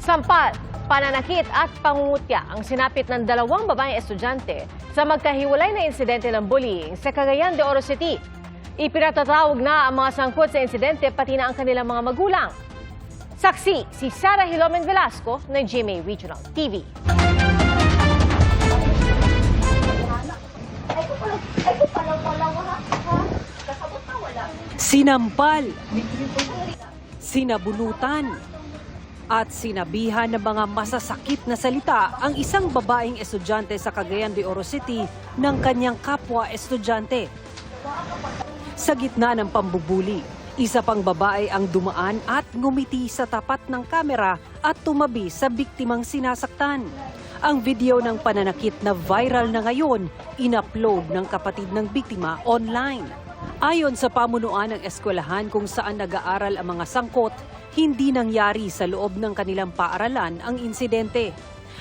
Sampal, pananakit at pangungutya ang sinapit ng dalawang babaeng estudyante sa magkahiwalay na insidente ng bullying sa Cagayan de Oro City. Ipinatatawag na ang mga sangkot sa insidente pati na ang kanilang mga magulang. Saksi si Sara Hilomen Velasco ng GMA Regional TV. Sinampal, sinabunutan, at sinabihan ng mga masasakit na salita ang isang babaeng estudyante sa Cagayan de Oro City ng kanyang kapwa estudyante. Sa gitna ng pambubuli, isa pang babae ang dumaan at ngumiti sa tapat ng kamera at tumabi sa biktimang sinasaktan. Ang video ng pananakit na viral na ngayon, in-upload ng kapatid ng biktima online. Ayon sa pamunuan ng eskwelahan kung saan nag-aaral ang mga sangkot, hindi nangyari sa loob ng kanilang paaralan ang insidente.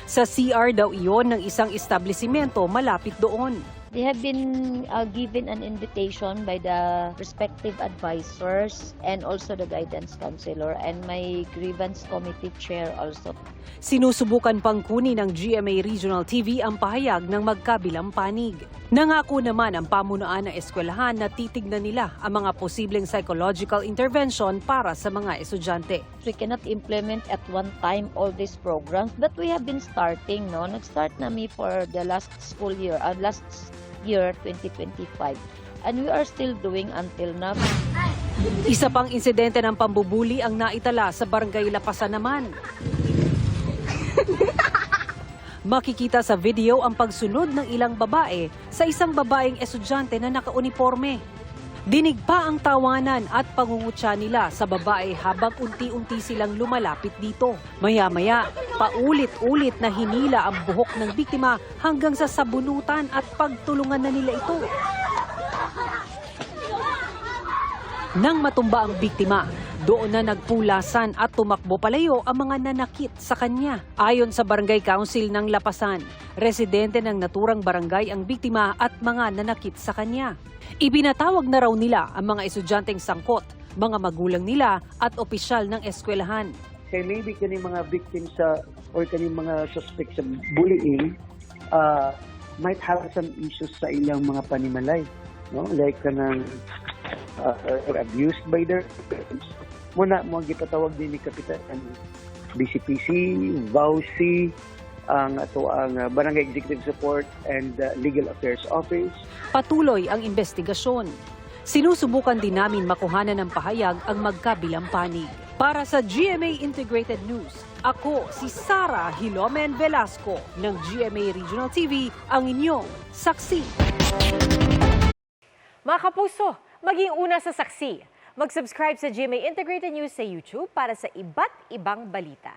Sa CR daw iyon ng isang establisimento malapit doon. They have been given an invitation by the respective advisors and also the guidance counselor and my grievance committee chair also. Sinusubukan pang kunin ng GMA Regional TV ang pahayag ng magkabilang panig. Nangako naman ang pamunuan ng eskwelahan na titignan nila ang mga posibleng psychological intervention para sa mga estudyante. We cannot implement at one time all these programs, but we have been starting, no? Nag-start nami for the last school year, last year 2025. And we are still doing until now. Isa pang insidente ng pambubuli ang naitala sa Barangay Lapasan naman. Makikita sa video ang pagsunod ng ilang babae sa isang babaeng estudyante na nakauniforme. Dinig pa ang tawanan at pangungutya nila sa babae habang unti-unti silang lumalapit dito. Maya-maya, paulit-ulit na hinila ang buhok ng biktima hanggang sa sabunutan at pagtulungan na nila ito. Nang matumba ang biktima, doon na nagpulasan at tumakbo palayo ang mga nanakit sa kanya. Ayon sa Barangay Council ng Lapasan, residente ng naturang barangay ang biktima at mga nanakit sa kanya. Ibinatawag na raw nila ang mga estudyanteng sangkot, mga magulang nila at opisyal ng eskwelahan. Kaya maybe kaning mga victims or kaning mga suspects sa bullying might have some issues sa ilang mga panimalay, no? Like kanang abused by their parents. Muna mo gipatawag din ni Kapitan BCPC, VAUC, ang Barangay Executive Support and Legal Affairs Office. Patuloy ang investigasyon. Sinusubukan din namin makuhanan ng pahayag ang magkabilang panig. Para sa GMA Integrated News, ako si Sara Hilomen Velasco ng GMA Regional TV, ang inyong saksi. Mga kapuso, maging una sa saksi. Mag-subscribe sa GMA Integrated News sa YouTube para sa iba't ibang balita.